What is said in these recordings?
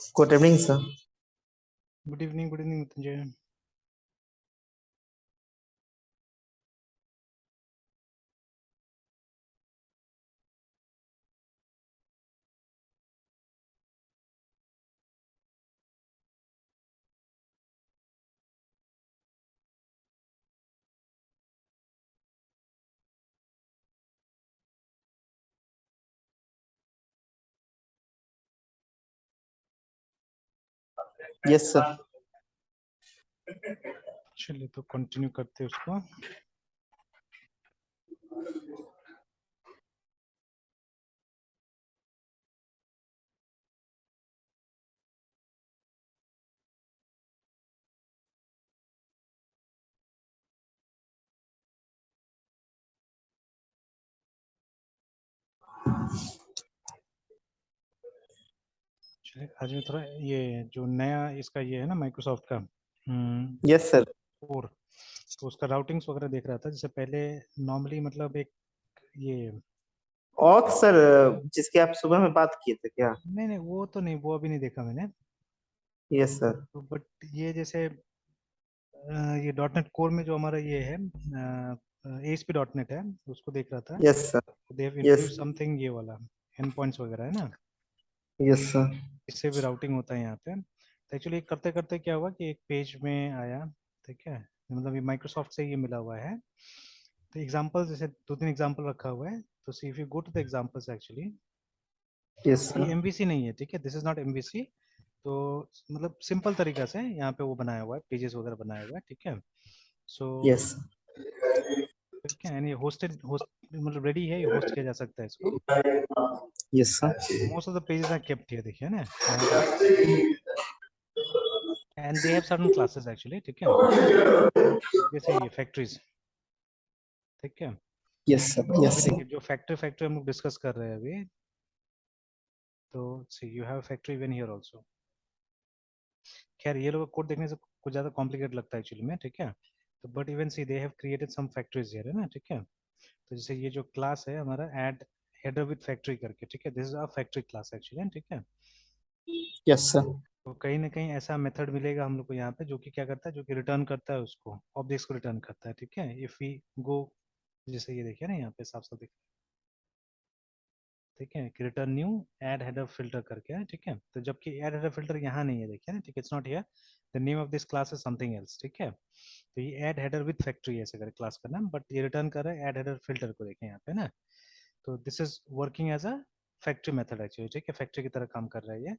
Good evening, sir. Good evening, Mrityunjay. Yes, sir. चलिए तो continue करते हैं उसको। चलिए आज मैं थोड़ा ये जो नया इसका ये है ना माइक्रोसॉफ्ट का Yes, sir. कोर, तो उसका राउटिंग्स वगैरह देख रहा था। जैसे पहले नॉर्मली मतलब एक ये और सर जिसकी आप सुबह में बात किए थे क्या? नहीं वो तो नहीं, वो अभी नहीं देखा मैंने। Yes sir. तो बट ये जैसे ये डॉट नेट कोर में जो हमारा ये है ASP डॉट नेट है, उसको देख रहा था। Yes sir. They have yes introduce something ये वाला एंड पॉइंट्स वगैरह है ना, यस सर। इससे भी राउटिंग होता है यहाँ पे। तो एक्चुअली करते करते क्या हुआ कि एक पेज में आया, ठीक है, मतलब ये माइक्रोसॉफ्ट से ये मिला हुआ है। तो एग्जांपल जैसे दो तीन एग्जांपल रखा हुआ है, तो see if you go to the examples actually, yes ये सर। एमवीसी नहीं है, ठीक है, दिस इज नॉट एमवीसी। तो मतलब सिंपल तरीका से यहाँ पे वो बनाया हुआ है, पेजेस वगैरह बनाया हुआ है, ठीक है। सो यस ठीक है, एंड ये होस्टेड होस्ट मतलब रेडी है, ये होस्ट किया जा सकता है इसको। Yes sir. Most of the pages are kept here, देखिए ना यहाँ पे, and they have certain classes actually, ठीक है, जैसे ये फैक्ट्रीज, ठीक है। Yes sir. यस अभी सर। देखिए जो फैक्ट्री फैक्ट्री हम लोग डिस्कस कर रहे हैं अभी, तो see you have factory even here also. खैर ये लोग कोड देखने से कुछ ज्यादा कॉम्प्लिकेट लगता है एक्चुअली में, ठीक है। तो but even see they have created some factories here, है ना, ठीक है। तो जैसे ये जो क्लास है हमारा ऐड हेडर विद फैक्ट्री करके, ठीक है, this is a factory class actually, ठीक है। Yes sir. तो कहीं ना कहीं ऐसा मेथड मिलेगा हम लोग को यहाँ पे, जो कि क्या करता है, जो कि रिटर्न करता है उसको, ऑब्जेक्ट्स को रिटर्न करता है, ठीक है। इफ वी गो, जैसे ये देखिए ना यहाँ पे साफ साफ दिख, ठीक है, कि return new add header filter करके है, ठीक है। तो जबकि ऐड हेडर फिल्टर यहाँ नहीं है, देखिए ना, ठीक है, it's not here, the name of this class is something else, ठीक है। तो ये ऐड हेडर विद फैक्ट्री ऐसे करके क्लास का नाम, बट ये रिटर्न कर रहा है ऐड हेडर फिल्टर को, देखें यहाँ पे ना। तो this is working as a factory method actually, ठीक है, फैक्ट्री की तरह काम कर रहा है ये।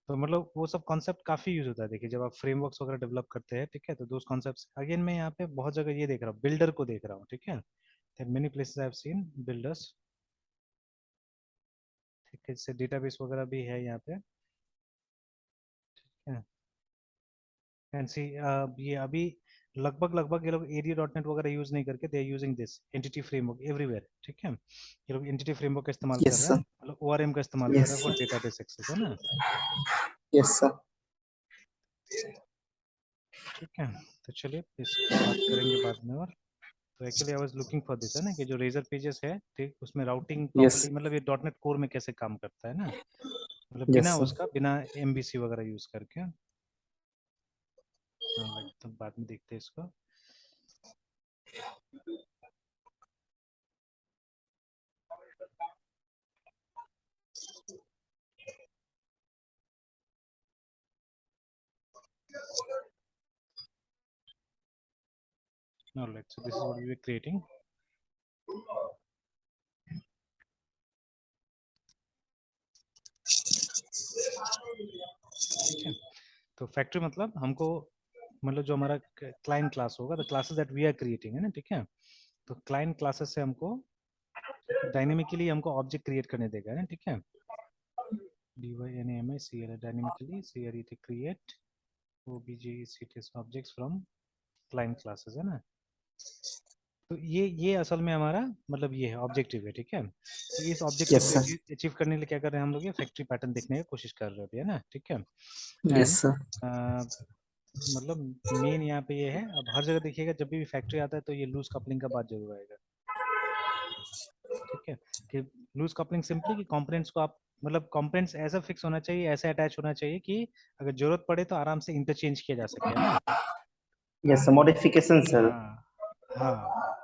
तो मतलब वो सब कॉन्सेप्ट काफी यूज होता है, देखिए जब आप फ्रेमवर्क्स वगैरह डेवलप करते हैं, ठीक है। तो दोस कॉन्सेप्ट्स अगेन मैं यहाँ पे बहुत जगह ये देख रहा हूँ, बिल्डर को देख रहा हूँ, ठीक है, many places I have seen builders, ठीक है, जैसे डेटाबेस वगैरह भी है यहाँ पे, एंड सी ये अभी लगभग लगभग ये लोग एरिया डॉट नेट वगैरह यूज नहीं करके they are using this entity framework everywhere, ठीक है। ये लोग एंटिटी फ्रेमवर्क का इस्तेमाल कर यस रहे हैं, सर। मतलब ORM का इस्तेमाल कर यस रहे हैं फॉर सर। डेटाबेस एक्सेस, है ना, यस सर। ठीक है। तो चलिए इसको बात करेंगे बाद में। और तो actually I was looking for this, है ना, कि जो रेजर पेजेस है, ठीक, उसमें राउटिंग यस प्रॉपर्ली मतलब ये डॉट नेट कोर में कैसे काम करता है ना, मतलब यस बिना सर। उसका, बिना MVC वगैरह यूज करके। तो बाद में देखते हैं इसको। Alright, so this is what we were creating. ठीक है, तो फैक्ट्री मतलब हमको, मतलब जो हमारा क्लाइंट क्लास होगा, the classes that we are creating, है ना, ठीक है। तो क्लाइंट क्लासेस से हमको डायनेमिकली हमको ऑब्जेक्ट क्रिएट करने देगा, है ना, ठीक है। DYNAMICL dynamically CRET create OBJECTS objects from client classes, है ना। तो ये असल में हमारा मतलब ये है ऑब्जेक्टिव है, ठीक है। तो इस ऑब्जेक्टिव यस को सर। अचीव करने के लिए क्या कर रहे हैं हम लोग, ये फैक्ट्री पैटर्न देखने की कोशिश कर रहे हैं, है ना, ठीक है। Yes and sir. मतलब मेन यहाँ पे ये है, अब हर जगह देखिएगा जब भी फैक्ट्री आता है तो ये लूज कपलिंग का बात जरूर आएगा, ठीक है। कि लूज कपलिंग सिंपली कि कंपोनेंट्स को आप मतलब कंपोनेंट्स ऐसा फिक्स होना चाहिए, ऐसा अटैच होना चाहिए कि अगर जरूरत पड़े तो आराम से इंटरचेंज किया जा सके, है ना। Yes modification sir. हाँ हाँ,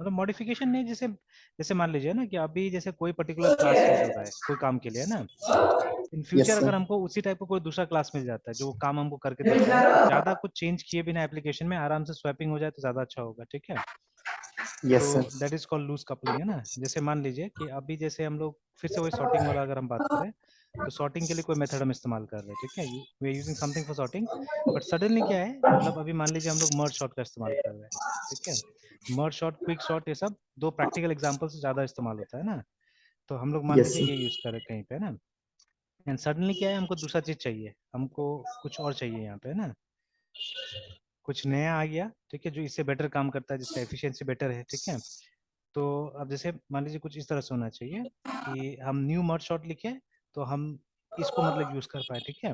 मतलब मॉडिफिकेशन नहीं, जैसे जैसे मान लीजिए ना कि अभी जैसे कोई पर्टिकुलर क्लास यूज हो रहा है कोई काम के लिए, है ना। इन यस फ्यूचर अगर सर। हमको उसी टाइप का कोई दूसरा क्लास मिल जाता है जो वो काम हमको करके देता है, तो ज्यादा कुछ चेंज किए बिना एप्लीकेशन में आराम से स्वैपिंग हो जाए तो ज्यादा अच्छा होगा, ठीक है। तो yes sir. That is called loose coupling, है ना। जैसे मान लीजिए कि अभी जैसे हम लोग फिर से वही सॉर्टिंग वाला अगर हम बात करें, तो सॉर्टिंग के लिए कोई मेथड हम इस्तेमाल कर रहे हैं, ठीक है, we are using something for sorting. But suddenly क्या है, मतलब अभी मान लीजिए हम लोग मर्ज सॉर्ट का इस्तेमाल कर रहे हैं, ठीक है। मर्ज सॉर्ट, क्विक सॉर्ट, ये सब दो प्रैक्टिकल एग्जांपल से ज्यादा इस्तेमाल होता है ना। तो हम लोग मान यस लीजिए सर। ये यूज कर रहे हैं कहीं पे ना, एंड सडनली क्या है, हमको दूसरा चीज चाहिए, हमको कुछ और चाहिए यहाँ पे, है ना। कुछ नया आ गया, ठीक है, जो इससे बेटर काम करता है, जिसका एफिशिएंसी बेटर है, ठीक है। तो अब जैसे मान लीजिए कुछ इस तरह से होना चाहिए कि हम न्यू मर्ज शॉट लिखे, तो हम इसको मतलब यूज कर पाए, ठीक है।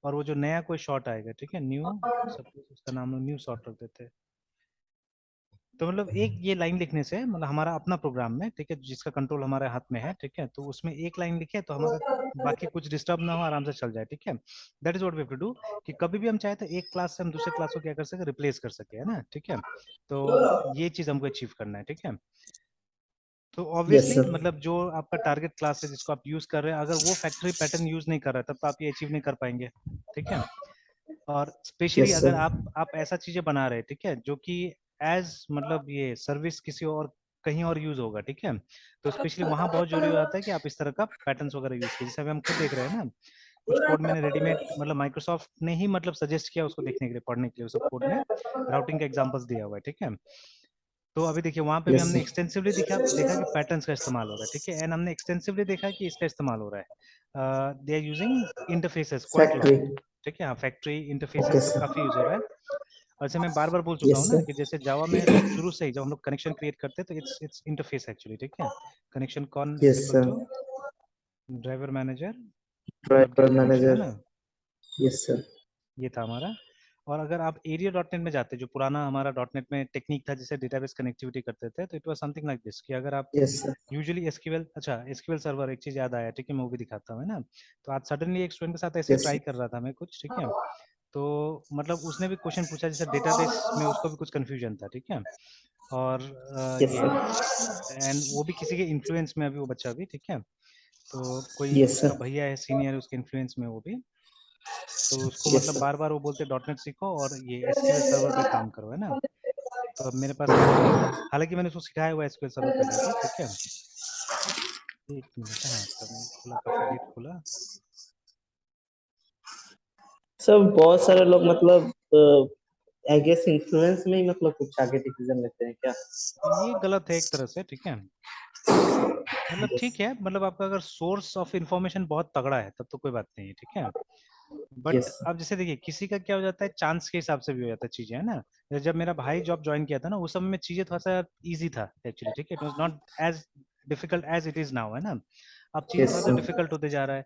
और वो जो नया कोई शॉट आएगा, ठीक है, न्यू, सपोज उसका नाम हम न्यू शॉट रख देते हैं। तो मतलब एक ये लाइन लिखने से मतलब हमारा अपना प्रोग्राम में, ठीक है, जिसका कंट्रोल हमारे हाथ में है, ठीक है, तो उसमें एक लाइन लिखे तो हमारा बाकी कुछ डिस्टर्ब ना हो, आराम से चल जाए, ठीक है। That is what we have to do, कि कभी भी हम चाहे तो एक क्लास से हम दूसरे क्लास को क्या कर सके, रिप्लेस कर सके, है ना, ठीक है। तो ये चीज हमको अचीव करना है, ठीक है। तो यस ऑब्वियसली सर। मतलब जो आपका टारगेट क्लास है जिसको आप यूज कर रहे हैं, अगर वो फैक्ट्री पैटर्न यूज नहीं कर रहा है तब तो आप ये अचीव नहीं कर पाएंगे, ठीक है। और स्पेशली यस अगर सर। आप ऐसा चीजें बना रहे हैं, ठीक है, जो कि एज मतलब ये सर्विस किसी और कहीं और यूज होगा, ठीक है, तो स्पेशली वहां बहुत जरूरी हो जाता है कि आप इस तरह का पैटर्न्स वगैरह यूज कीजिए। जैसे अभी हम खुद देख रहे हैं ना, कुछ कोड मैंने रेडीमेड मतलब माइक्रोसॉफ्ट ने ही मतलब सजेस्ट किया उसको देखने के लिए, पढ़ने के लिए, सब कोड में राउटिंग का एग्जांपल्स दिया हुआ है, ठीक है। तो अभी देखिए वहां पे भी यस हमने सर। एक्सटेंसिवली देखा कि पैटर्न्स का इस्तेमाल हो रहा है, ठीक है, एंड हमने एक्सटेंसिवली देखा कि इसका इस्तेमाल हो रहा है, they are using interfaces quite lot, factory. ठीक है, हाँ, फैक्ट्री ओके इंटरफेसेस सब सर। काफी यूज हो रहा है। और जैसे मैं बार बार बोल चुका यस हूँ ना सर। कि जैसे जावा में शुरू से ही जब हम लोग कनेक्शन क्रिएट करते हैं तो इट्स इंटरफेस एक्चुअली, ठीक है। Connection con is yes equal sir. To driver manager dot driver get connection, है मैनेजर। ना। Yes sir. ये था हमारा। और अगर आप एरिया डॉट नेट में जाते, जो पुराना हमारा डॉट नेट में टेक्निक था जिससे डेटाबेस कनेक्टिविटी करते थे, तो it was something like this, कि अगर आप यस सर। यूजुअली एसक्यूएल, अच्छा एसक्यूएल सर्वर, एक चीज याद आया, ठीक है, मैं वो भी दिखाता हूँ, है ना। तो आज सडनली एक स्टूडेंट के साथ ऐसे यस ट्राई सर। कर रहा था मैं कुछ, ठीक है। तो मतलब उसने भी क्वेश्चन पूछा, जैसे डेटाबेस में उसको भी कुछ कंफ्यूजन था, ठीक है। और यस ये सर। एंड वो भी किसी के इन्फ्लुएंस में, अभी वो बच्चा भी, ठीक है। तो कोई यस उसका सर। भैया है, सीनियर है, उसके इन्फ्लुएंस में वो भी। तो उसको यस मतलब सर। बार बार वो बोलते डॉट नेट सीखो और ये एसक्यूएल सर्वर पे काम करो, है ना। तो अब मेरे पास एक मॉड्यूल था, हालांकि मैंने उसको सिखाया हुआ है एसक्यूएल सर्वर पहले भी, ठीक है। एक मिनट, हाँ, तब खुला, काफी लेट खुला। सब बहुत सारे लोग मतलब आई गेस इन्फ्लुएंस में ही मतलब कुछ आगे डिसीजन लेते हैं क्या? ये गलत है एक तरह से, ठीक है। मतलब यस। ठीक है, मतलब आपका अगर सोर्स ऑफ इंफॉर्मेशन बहुत तगड़ा है तब तो कोई बात नहीं है, ठीक है। But yes. अब जैसे देखिए किसी का क्या हो जाता है, चांस के हिसाब से भी हो जाता है चीजें, है ना। जैसे जब मेरा भाई जॉब ज्वाइन किया था ना, उस समय में चीजें थोड़ा सा इजी था एक्चुअली, ठीक है, it was not as difficult as it is now, है ना। अब चीजें यस थोड़ा सा सर। डिफिकल्ट होते जा रहा है।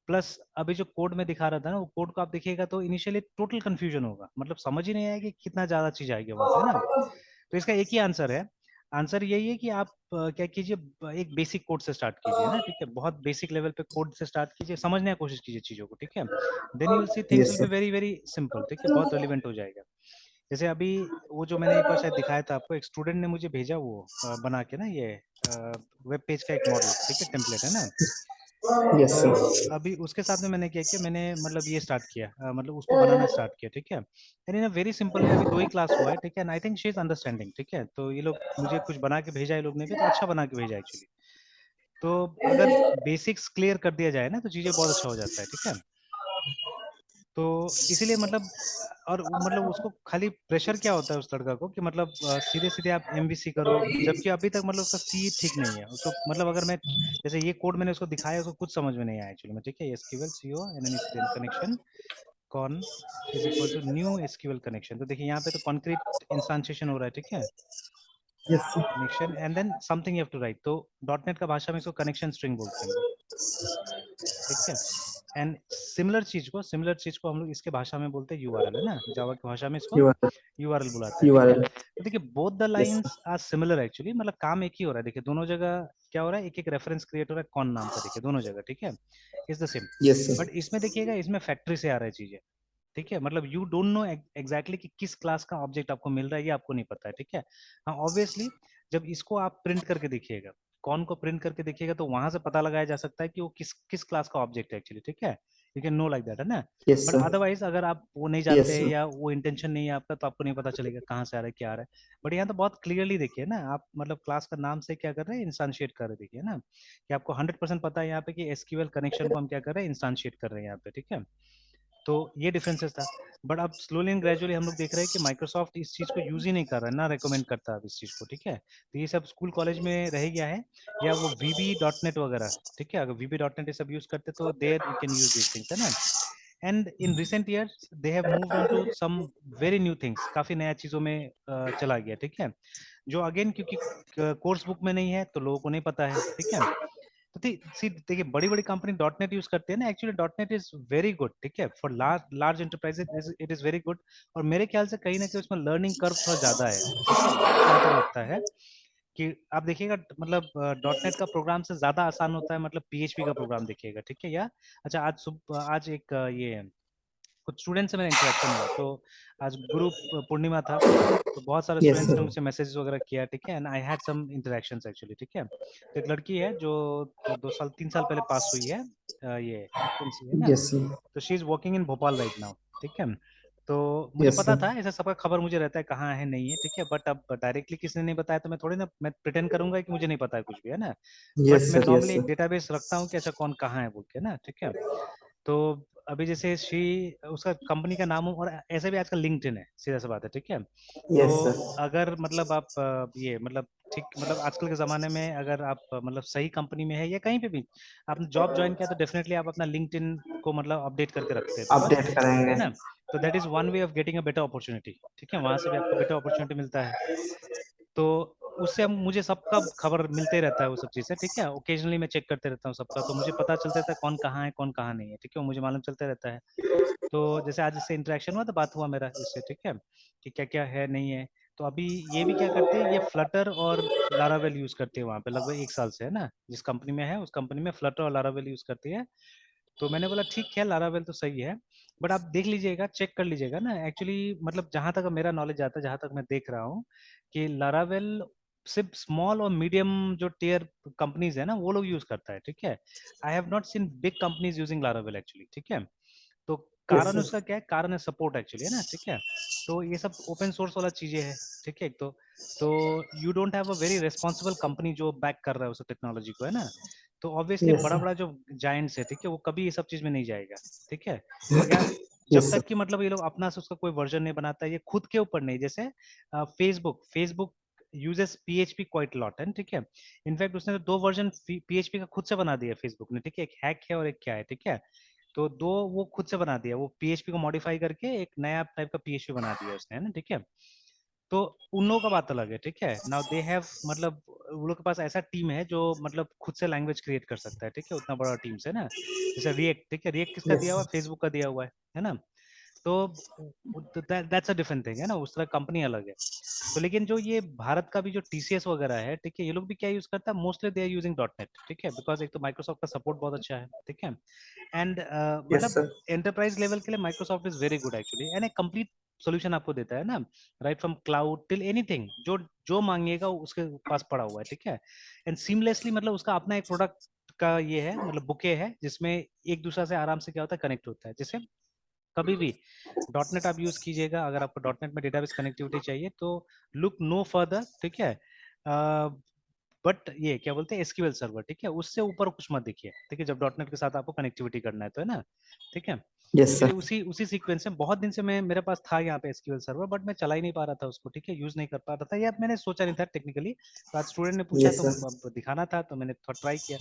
प्लस अभी जो कोड में दिखा रहा था ना, वो कोड को आप देखिएगा तो इनिशियली टोटल कंफ्यूजन होगा, मतलब समझ ही नहीं आएगा कि कितना ज्यादा चीज आएगी वहां पे, है ना। तो इसका एक ही आंसर है, आंसर यही है कि आप क्या कीजिए, एक बेसिक कोड से स्टार्ट कीजिए ना, ठीक है, बहुत बेसिक लेवल पे कोड से स्टार्ट कीजिए, समझने की कोशिश कीजिए चीजों को, ठीक है। Then you will see things yes will be sir. Very very simple, ठीक है, बहुत रिलेवेंट हो जाएगा। जैसे अभी वो जो मैंने एक बार शायद दिखाया था आपको, एक स्टूडेंट ने मुझे भेजा वो बना के ना, ये वेब पेज का एक मॉडल, ठीक है, टेम्पलेट, है ना। यस तो सर। अभी उसके साथ में मैंने क्या किया, मैंने मतलब ये स्टार्ट किया, मतलब उसको बनाना स्टार्ट किया, ठीक है। And in a very simple way, अभी 2 ही क्लास हुआ है, ठीक है, and I think she is understanding, ठीक है। तो ये लोग मुझे कुछ बना के भेजा, ये लोग ने भी तो अच्छा बना के भेजा एक्चुअली। तो अगर बेसिक्स क्लियर कर दिया जाए ना तो चीजें बहुत अच्छा हो जाता है, ठीक है। तो इसीलिए मतलब और मतलब उसको खाली प्रेशर क्या होता है उस लड़का को कि मतलब सीधे सीधे आप एमवीसी करो, जबकि अभी तक मतलब उसका सी ठीक नहीं है उसको, मतलब अगर मैं जैसे ये कोड मैंने उसको दिखाया, उसको कुछ समझ में नहीं आया एक्चुअली में, ठीक है। SQL CO NNS connection con is equal to new SQL connection, तो देखिए यहाँ पे तो कॉन्क्रीट इंस्टांशिएशन हो रहा है, ठीक है, yes sir. Connection and then something you have to write. तो डॉट नेट का भाषा में इसको कनेक्शन स्ट्रिंग बोलते हैं हम लोग, ठीक है। एंड सिमिलर चीज को हम लोग इसके भाषा में बोलते हैं यूआरएल, है ना, जावा की भाषा में इसको यू आर। यूआरएल बुलाते हैं, यू ठीक आर है। एल। तो देखिए both the Yes, sir. Lines are similar actually, मतलब काम एक ही हो रहा है। देखिए दोनों जगह क्या हो रहा है, एक एक रेफरेंस क्रिएट हो रहा है कौन नाम का, देखिए दोनों जगह ठीक है, is the same. Yes, sir. But इसमें देखिएगा, इसमें फैक्ट्री से आ रहा है चीजें, ठीक है, मतलब यू डोंट नो एग्जैक्टली कि किस क्लास का ऑब्जेक्ट आपको मिल रहा है, ये आपको नहीं पता है, ठीक है। हाँ ऑब्वियसली जब इसको आप प्रिंट करके देखिएगा, कौन को प्रिंट करके देखिएगा, तो वहां से पता लगाया जा सकता है कि वो किस किस क्लास का ऑब्जेक्ट है एक्चुअली, ठीक है, you can know like that, है ना। Yes, but sir. अदरवाइज अगर आप वो नहीं Yes, जानते हैं sir. या वो इंटेंशन नहीं है आपका, तो आपको नहीं पता चलेगा कहाँ से आ रहा है क्या आ रहा है। बट यहाँ तो बहुत क्लियरली देखिए ना आप, मतलब क्लास का नाम से क्या कर रहे हैं, इंस्टांशिएट कर रहे हैं, देखिए ना कि आपको 100% पता है यहाँ पे कि एसक्यूएल कनेक्शन को हम क्या कर रहे हैं, इंस्टांशिएट कर रहे हैं यहाँ पे, ठीक है। तो ये डिफरेंसेस था। बट अब स्लोली एंड ग्रेजुअली हम लोग देख रहे हैं कि माइक्रोसॉफ्ट इस चीज को यूज ही नहीं कर रहा है, ना रिकमेंड करता है अब इस चीज को, ठीक है। तो ये सब स्कूल कॉलेज में रह गया है, या वो वीबी डॉट नेट वगैरह, ठीक है, अगर वीबी डॉट नेट ये सब यूज करते तो there you can use this things, है ना। And in recent years they have moved on to some very new things, काफी नया चीजों में चला गया, ठीक है, जो अगेन क्योंकि कोर्स बुक में नहीं है तो लोगों को नहीं पता है, ठीक है। तो सी देखिए बड़ी बड़ी कंपनी डॉट नेट यूज करते हैं ना, actually dot net is very good, ठीक है, for large large enterprises it is very good. और मेरे ख्याल से कहीं ना कहीं उसमें लर्निंग कर्व थोड़ा ज्यादा है, ठीक है, मुझे जहाँ तक लगता है कि आप देखिएगा, मतलब डॉट नेट का प्रोग्राम से ज्यादा आसान होता है, मतलब पीएचपी का प्रोग्राम देखिएगा, ठीक है। या अच्छा आज एक ये कुछ स्टूडेंट से मेरा इंटरेक्शन हुआ, तो आज गुरु पूर्णिमा था, तो बहुत सारे Yes, स्टूडेंट्स sir. ने मुझसे मैसेजेस वगैरह किया, ठीक है, and I had some interactions actually, ठीक है। तो एक लड़की है जो 2 साल 3 साल पहले पास हुई है, ये एमसी है ना, Yes, sir. तो she is working in Bhopal right now, ठीक है। तो मुझे Yes, पता sir. था ऐसा सबका खबर मुझे रहता है कहाँ है नहीं है, ठीक है, बट अब डायरेक्टली किसी ने नहीं बताया तो मैं थोड़ी ना मैं प्रिटेंड करूंगा कि मुझे नहीं पता है कुछ भी, है ना। बट Yes, मैं sir. Yes, normally sir. एक डेटाबेस रखता हूँ कि अच्छा कौन कहाँ है बोल के ना, ठीक है। तो अभी जैसे शी उसका कंपनी का नाम हो, और ऐसे भी आजकल लिंक्डइन है, सीधा सा बात है, ठीक है। तो Yes, sir. अगर मतलब आप ये मतलब ठीक, मतलब आजकल के ज़माने में अगर आप मतलब सही कंपनी में है या कहीं पे भी आपने जॉब ज्वाइन किया, तो डेफिनेटली आप अपना लिंक्डइन को मतलब अपडेट करके रखते हैं, बिकॉज अपडेट करेंगे। है ना। तो that is one way of getting a better opportunity, ठीक है, वहां से भी आपको बेटर अपॉर्चुनिटी मिलता है। तो उससे हम मुझे सबका खबर मिलते रहता है वो सब चीज़ें, ठीक है, ओकेजनली मैं चेक करते रहता हूँ सबका, तो मुझे पता चलता रहता है कौन कहाँ है कौन कहाँ नहीं है, ठीक है, वो मुझे मालूम चलता रहता है। तो जैसे आज इससे इंटरेक्शन हुआ तो बात हुआ मेरा इससे, ठीक है, कि क्या क्या है नहीं है। तो अभी ये भी क्या करते हैं, ये फ्लटर और लारावेल यूज करते हैं वहाँ पे लगभग 1 साल से, है ना, जिस कंपनी में है उस कंपनी में फ्लटर और लारावेल यूज करती है। तो मैंने बोला ठीक है, लारावेल तो सही है, बट आप देख लीजिएगा, चेक कर लीजिएगा ना एक्चुअली, मतलब जहां तक मेरा नॉलेज आता है, जहां तक मैं देख रहा हूँ कि लारावेल सिर्फ स्मॉल और मीडियम जो टियर कंपनीज है ना वो लोग यूज करता है, ठीक है। I have not seen big companies using Laravel actually, ठीक है। तो यस कारण सर। उसका क्या है, कारण है सपोर्ट एक्चुअली, है ना, ठीक है। तो ये सब ओपन सोर्स वाला चीजें है, ठीक है। तो you don't have a very responsible company जो बैक कर रहा है उस टेक्नोलॉजी को, है ना। तो ऑब्वियसली यस बड़ा सर। बड़ा जो जायंट्स है, ठीक है, वो कभी ये सब चीज में नहीं जाएगा, ठीक है। या जब यस तक सर। कि मतलब ये लोग अपना से उसका कोई वर्जन नहीं बनाता है, ये खुद के ऊपर नहीं, जैसे Facebook Facebook uses PHP quite lot है, ठीक है। इनफैक्ट उसने तो 2 वर्जन पीएचपी का खुद से बना दिया फेसबुक ने, ठीक है, एक हैक है और एक क्या है, ठीक है। तो दो वो खुद से बना दिया, वो पीएचपी को मॉडिफाई करके एक नया टाइप का पीएचपी बना दिया उसने, है ना, ठीक है। तो उन लोगों का बात अलग है, ठीक है। नाउ दे हैव मतलब वो लोग के पास ऐसा टीम है जो मतलब खुद से लैंग्वेज क्रिएट कर सकता है, ठीक है, उतना बड़ा टीम है ना। जैसे रिएक्ट, ठीक है, रिएक्ट किसका यस दिया हुआ है, सर। फेसबुक का दिया हुआ है ना। तो दैट्स अ डिफरेंट थिंग, है ना, उस तरह कंपनी अलग है। तो लेकिन जो ये भारत का भी जो टीसीएस वगैरह है, ठीक है, ये लोग भी क्या यूज करता है, mostly they are using dot net, ठीक है, बिकॉज एक तो माइक्रोसॉफ्ट का सपोर्ट बहुत अच्छा है, ठीक है। एंड यस मतलब सर। एंटरप्राइज लेवल के लिए Microsoft is very good actually, and एक कंप्लीट सोल्यूशन आपको देता है ना, right from cloud till anything, जो जो मांगिएगा उसके पास पड़ा हुआ है, ठीक है। एंड सीमलेसली मतलब उसका अपना एक प्रोडक्ट का ये है, मतलब बुके है जिसमें एक दूसरे से आराम से क्या होता है, कनेक्ट होता है। जैसे कभी भी डॉट नेट आप यूज कीजिएगा, अगर आपको डॉट नेट में डेटाबेस कनेक्टिविटी चाहिए तो लुक नो फर्दर, ठीक है। बट ये क्या बोलते हैं, एसक्यूएल सर्वर, ठीक है, उससे ऊपर कुछ मत देखिए, ठीक है, जब डॉट नेट के साथ आपको कनेक्टिविटी करना है तो, है ना, ठीक है। तो यस चलिए सर। उसी उसी सीक्वेंस में बहुत दिन से मैं मेरे पास था यहाँ पे एसक्यूएल सर्वर, बट मैं चला ही नहीं पा रहा था उसको, ठीक है, यूज नहीं कर पा रहा था, या मैंने सोचा नहीं था टेक्निकली। तो आज स्टूडेंट ने पूछा यस तो सर। अब दिखाना था, तो मैंने थोड़ा ट्राई किया।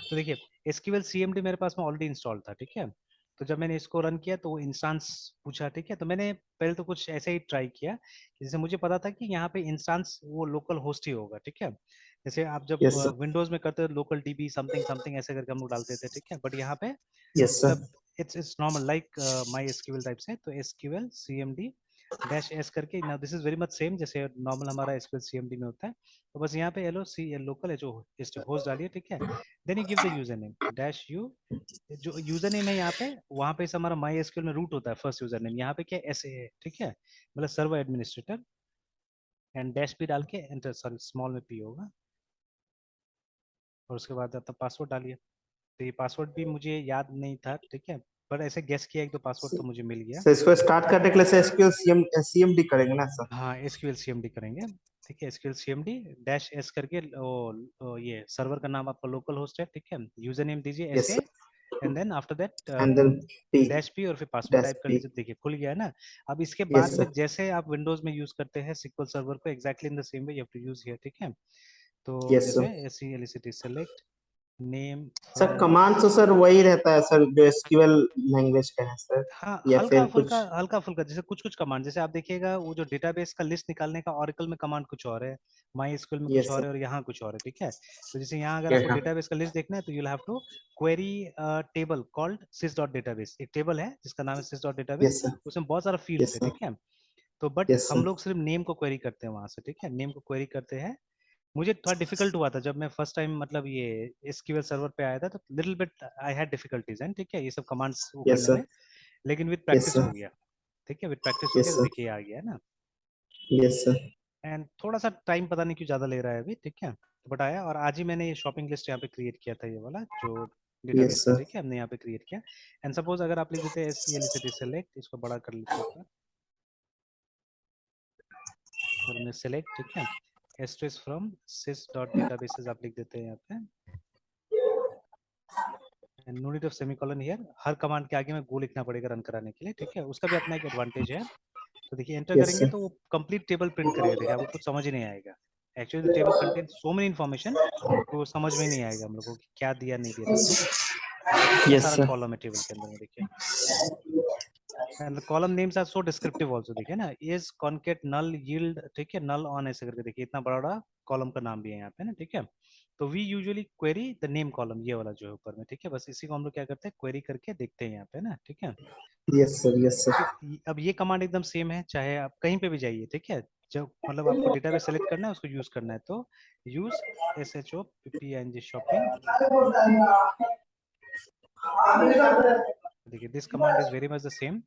तो देखिए एसक्यूएल सीएमडी मेरे पास में ऑलरेडी इंस्टॉल था, ठीक है। तो जब मैंने इसको रन किया तो वो इंस्टांस पूछा, ठीक है, तो मैंने पहले तो कुछ ऐसे ही ट्राई किया कि जैसे मुझे पता था कि यहाँ पे इंस्टांस वो लोकल होस्ट ही होगा, ठीक है। जैसे आप जब यस सर। विंडोज में करते हो लोकल डीबी समथिंग समथिंग ऐसे करके हम लोग डालते थे, ठीक है, बट यहाँ पे यस सर। मतलब it's normal like my SQL type से, तो एसक्यूएल सीएमडी डैश एस करके। Now this is very much same जैसे नॉर्मल हमारा एसक्यूएल सीएमडी में होता है। तो बस यहाँ पे एलो C local H O host डालिए, ठीक है। Then you give the user name dash U. जो यूजर नेम है यहाँ पे, वहाँ पे हमारा माई एसक्यूएल में रूट होता है फर्स्ट यूजर नेम, यहाँ पे क्या एस ए है, ठीक है, मतलब server administrator. And dash P डाल के एंटर, सॉरी स्मॉल में पी होगा, और उसके बाद अपना पासवर्ड डालिए। तो ये पासवर्ड भी मुझे याद नहीं था, ठीक है, पर ऐसे गेस किया एक दो पासवर्ड तो मुझे मिल गया। सर इसको स्टार्ट करने के लिए सर एसक्यूएल सीएमडी करेंगे ना सर? हाँ एसक्यूएल सीएमडी करेंगे, ठीक है। एसक्यूएल सीएमडी डैश एस करके ये सर्वर का नाम आपका लोकल होस्ट है, ठीक है। यूजर नेम दीजिए S yes A, sir. And then after that and then P, dash P, और फिर पासवर्ड डैश टाइप कर पी। लीजिए। देखिए खुल गया है ना। अब इसके बाद यस में सर। जैसे आप विंडोज में यूज करते हैं सिक्वल सर्वर को, exactly in the same way you have to use here, ठीक है। तो यस जैसे sir. S C L C T select name sir from. Command तो सर वही रहता है सर जो एसक्यूएल लैंग्वेज का है सर, हाँ या हल्का फिर फुल्का, कुछ? हल्का फुल्का जैसे कुछ कुछ कमांड, जैसे आप देखिएगा वो जो डेटाबेस का लिस्ट निकालने का ऑरेकल में कमांड कुछ और है, माई एसक्यूएल में कुछ यस और सर। है, और यहाँ कुछ और है, ठीक है। तो जैसे यहाँ अगर ये आपको हाँ। डेटाबेस का लिस्ट देखना है तो you have to query table called sys dot database. एक टेबल है जिसका नाम है sys dot database, yes sir. उसमें बहुत सारा फील्ड्स यस है, सर। ठीक है। तो बट यस हम सर। लोग सिर्फ नेम को क्वेरी करते हैं वहां से, ठीक है, नेम को क्वेरी करते हैं। मुझे थोड़ा डिफिकल्ट हुआ था जब मैं फर्स्ट टाइम मतलब ये एसक्यूएल सर्वर पे आया था, तो little bit I had difficulties and, ठीक है, ये सब कमांड्स वो यस करने सर। में। लेकिन विद यस प्रैक्टिस सर। हो गया, ठीक है, विद प्रैक्टिस हो यस गया, तो सर। देखिए आ गया है ना। Yes sir. एंड थोड़ा सा टाइम पता नहीं क्यों ज्यादा ले रहा है अभी, ठीक है, बट आया। और आज ही मैंने ये शॉपिंग लिस्ट यहाँ पे क्रिएट किया था, ये वाला जो यस डेटाबेस था, सर। ठीक है, हमने यहाँ पे क्रिएट किया। एंड सपोज अगर आप लिख देते हैं S C L C select, इसको बड़ा कर लेते हैं ऊपर, और हमने सेलेक्ट, ठीक है, asterisk from sys dot databases आप लिख देते हैं यहाँ पे। And no need of semicolon here, हर कमांड के आगे में गो लिखना पड़ेगा रन कराने के लिए, ठीक है, उसका भी अपना एक एडवांटेज है। तो देखिए एंटर यस करेंगे सर। तो वो कंप्लीट टेबल प्रिंट करेगा, देखिए आपको कुछ समझ ही नहीं आएगा। Actually the table contain so many information, तो समझ में नहीं आएगा हम लोग को कि क्या दिया नहीं दिया, ठीक है। देखिए कितना यस सारा सर। कॉलम है टेबल के अंदर में, देखिए। And column names are so descriptive also, देखिए ना, इज कॉन्केट नल यील्ड, ठीक है, नल ऑन ऐसे करके, देखिए इतना बड़ा बड़ा कॉलम का नाम भी है यहाँ पे ना, ठीक है। तो we usually query the name column, ये वाला जो है ऊपर में, ठीक है, बस इसी को हम लोग क्या करते हैं, क्वेरी करके देखते हैं यहाँ पे ना, ठीक है। Yes sir. Yes sir. फिर अब ये कमांड एकदम सेम है, चाहे आप कहीं पे भी जाइए, ठीक है। जब मतलब आपको डेटाबेस सेलेक्ट करना है, उसको यूज करना है, तो use S H O P P N G shopping. देखिए this command is very much the same.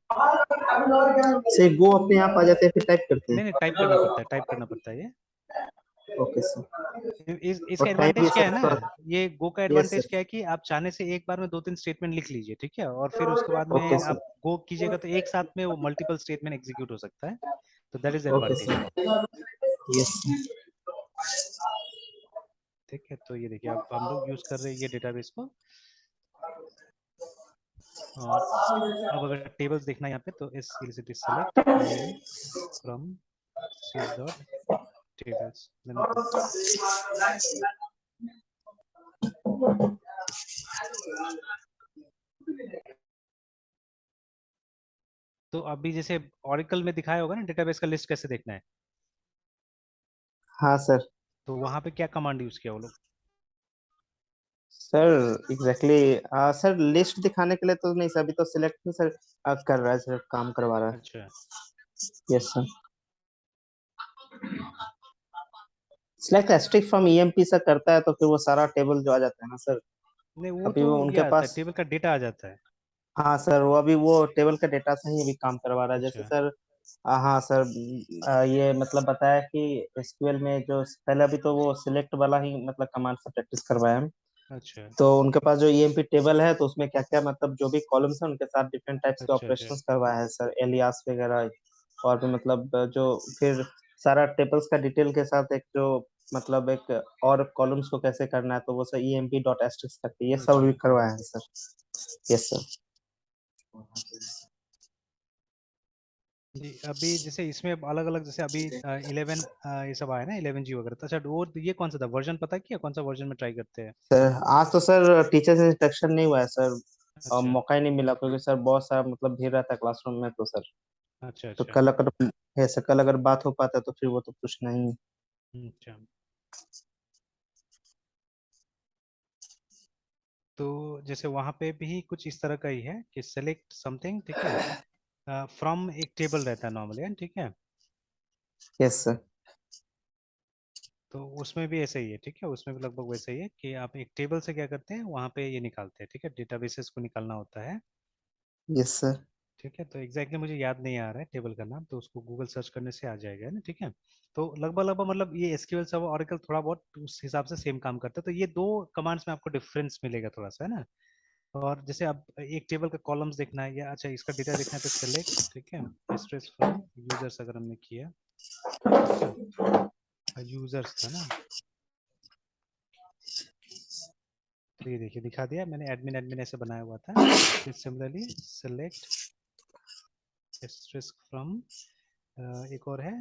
से गो अपने आप आ जाते हैं फिर टाइप करते नहीं नहीं, टाइप करना पड़ता है, टाइप करना पड़ता है ये। हैं? Okay sir. इसका और टाइम भी एडवांटेज क्या है सर ना, थोड़ा? ये गो का यस एडवांटेज सर। क्या है कि आप चाहने से एक बार में दो तीन स्टेटमेंट लिख लीजिए, ठीक है, और फिर उसके बाद ओके में सर। आप गो कीजिएगा तो एक साथ में वो मल्टीपल स्टेटमेंट एग्जीक्यूट हो सकता है। तो that is okay advantage, sir. Yes sir. ठीक है। तो ये देखिए अब हम लोग यूज कर रहे हैं ये डेटाबेस को। और अब अगर टेबल्स देखना है यहाँ पे, तो S LCT select name from sys dot tables, then okay. तो अभी जैसे ऑरिकल में दिखाया होगा ना डेटाबेस का लिस्ट कैसे देखना है, हाँ सर। तो वहां पे क्या कमांड यूज किया वो लोग। सर एग्जैक्टली सर लिस्ट दिखाने के लिए तो नहीं सर, अभी तो सिलेक्ट ही सर कर रहा है सर, काम करवा रहा अच्छा, है। Yes sir. Select asterisk from EMP sir करता है तो फिर वो सारा टेबल जो आ जाता है ना सर। नहीं वो अभी तो वो ये उनके आता है, पास। टेबल का डेटा आ जाता है। हाँ सर, वो अभी वो टेबल का डेटा से ही अभी काम करवा रहा है जैसे अच्छा सर। हाँ सर। ये मतलब बताया कि एसक्यूएल में जो पहले अभी तो वो सिलेक्ट वाला ही मतलब कमांड से प्रैक्टिस करवाया हम। अच्छा तो उनके पास जो ईएमपी टेबल है तो उसमें क्या क्या मतलब जो भी कॉलम्स है उनके साथ डिफरेंट टाइप्स के अच्छा अच्छा। ऑपरेशंस करवाया है सर, एलियास वगैरह। और भी मतलब जो फिर सारा टेबल्स का डिटेल के साथ एक जो मतलब एक और कॉलम्स को कैसे करना है तो वो सर ईएमपी डॉट एस्ट्रिक्स करके ये सब भी अच्छा करवाया है सर। Yes sir. जी, अभी जैसे इसमें अलग अलग, जैसे अभी 11 ये सब आया ना, 11G वगैरह, तो अच्छा वो ये कौन सा था वर्जन, पता है क्या कौन सा वर्जन में ट्राई करते हैं। सर आज तो सर टीचर से इंस्ट्रक्शन नहीं हुआ है सर, और अच्छा मौका ही नहीं मिला क्योंकि सर बहुत सारा मतलब भीड़ रहता है क्लासरूम में तो सर। अच्छा तो अच्छा। कल अगर ऐसा कल अगर बात हो पाता तो फिर वो तो कुछ नहीं। अच्छा, तो जैसे वहां पे भी कुछ इस तरह का ही है कि सेलेक्ट समथिंग, ठीक है, फ्रॉम एक टेबल रहता है नॉर्मली, ठीक है। Yes sir. तो उसमें भी ऐसा ही है, ठीक है, उसमें भी लगभग वैसा ही है कि आप एक टेबल से क्या करते हैं, वहां पे ये निकालते हैं, ठीक है, डेटाबेसेस को निकालना होता है। Yes sir. ठीक है, तो एग्जैक्टली मुझे याद नहीं आ रहा है टेबल का नाम, तो उसको गूगल सर्च करने से आ जाएगा, है ना, ठीक है। तो लगभग लगभग मतलब ये एसक्यूएल सर्वर ऑरेकल थोड़ा बहुत उस हिसाब से सेम काम करता है। तो ये दो कमांड्स में आपको डिफरेंस मिलेगा थोड़ा सा, है ना। और जैसे अब एक टेबल का कॉलम्स देखना है या अच्छा इसका डेटा देखना है, तो सेलेक्ट, ठीक है, स्ट्रेस फ्रॉम यूजर्स अगर हमने किया, ठीक है, यूजर्स था ना, तो ये देखिए दिखा दिया मैंने, एडमिन एडमिन ऐसे बनाया हुआ था। फिर सिमिलरली सेलेक्ट स्ट्रेस फ्रॉम, एक और है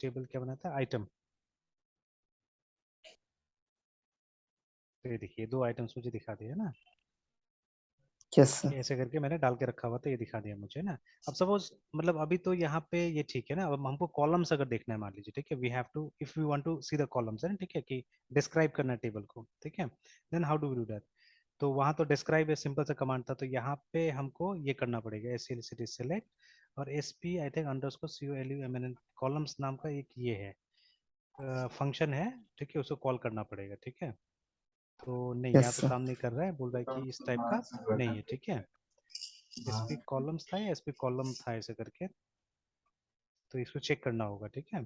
टेबल, क्या बना था, आइटम। तो ये देखिए दो आइटम्स मुझे दिखा दिया ना, यस सर। कि ऐसे करके मैंने डाल के रखा हुआ था, ये दिखा दिया मुझे ना। अब सपोज मतलब अभी तो यहाँ पे ये ठीक है ना, अब हमको कॉलम्स अगर देखना है मान लीजिए, ठीक है, we have to, if we want to see the columns, है ना, ठीक है, कि डिस्क्राइब करना है टेबल को, ठीक है, then how do we do that. तो वहां तो डिस्क्राइब सिंपल सा कमांड था, तो यहाँ पे हमको ये करना पड़ेगा, एस सी सिटी सेलेक्ट और S P I think underscore C U L U M N N columns नाम का एक ये है फंक्शन है, ठीक है, उसको कॉल करना पड़ेगा, ठीक है। तो नहीं, यस यहाँ तो सर। काम नहीं कर रहा है, बोल रहा है कि इस टाइप का नहीं है, ठीक है। एसपी कॉलम्स था या एसपी कॉलम था ऐसे करके, तो इसको चेक करना होगा, ठीक है।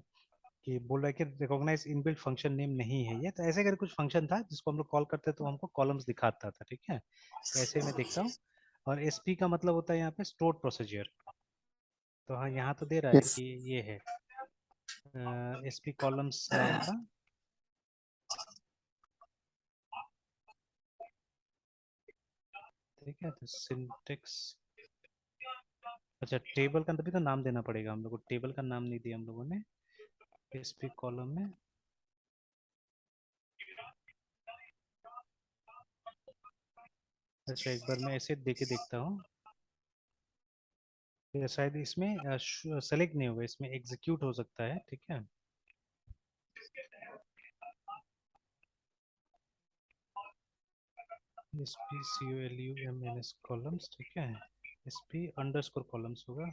कि बोल रहा है कि रिकॉग्नाइज इनबिल्ट फंक्शन नेम नहीं है ये, तो ऐसे करके कुछ फंक्शन था जिसको हम लोग कॉल करते तो हमको कॉलम्स दिखाता था, ठीक है। तो ऐसे मैं देखता हूँ। और एसपी का मतलब होता है यहाँ पे स्टोर प्रोसीजर। तो हाँ, यहाँ तो दे रहा है यस। कि ये है एसपी कॉलम्स नाम का, ठीक है। तो सिंटेक्स, अच्छा टेबल का तभी तो नाम देना पड़ेगा हम लोग को, टेबल का नाम नहीं दिया हम लोगों ने एसपी कॉलम में। अच्छा एक बार मैं ऐसे दे के देखता हूँ, या शायद इसमें सेलेक्ट नहीं होगा, इसमें एग्जीक्यूट हो सकता है, ठीक है। S P C O L U M N S columns, ठीक है, एस पी अंडरस्कोर कॉलम्स होगा।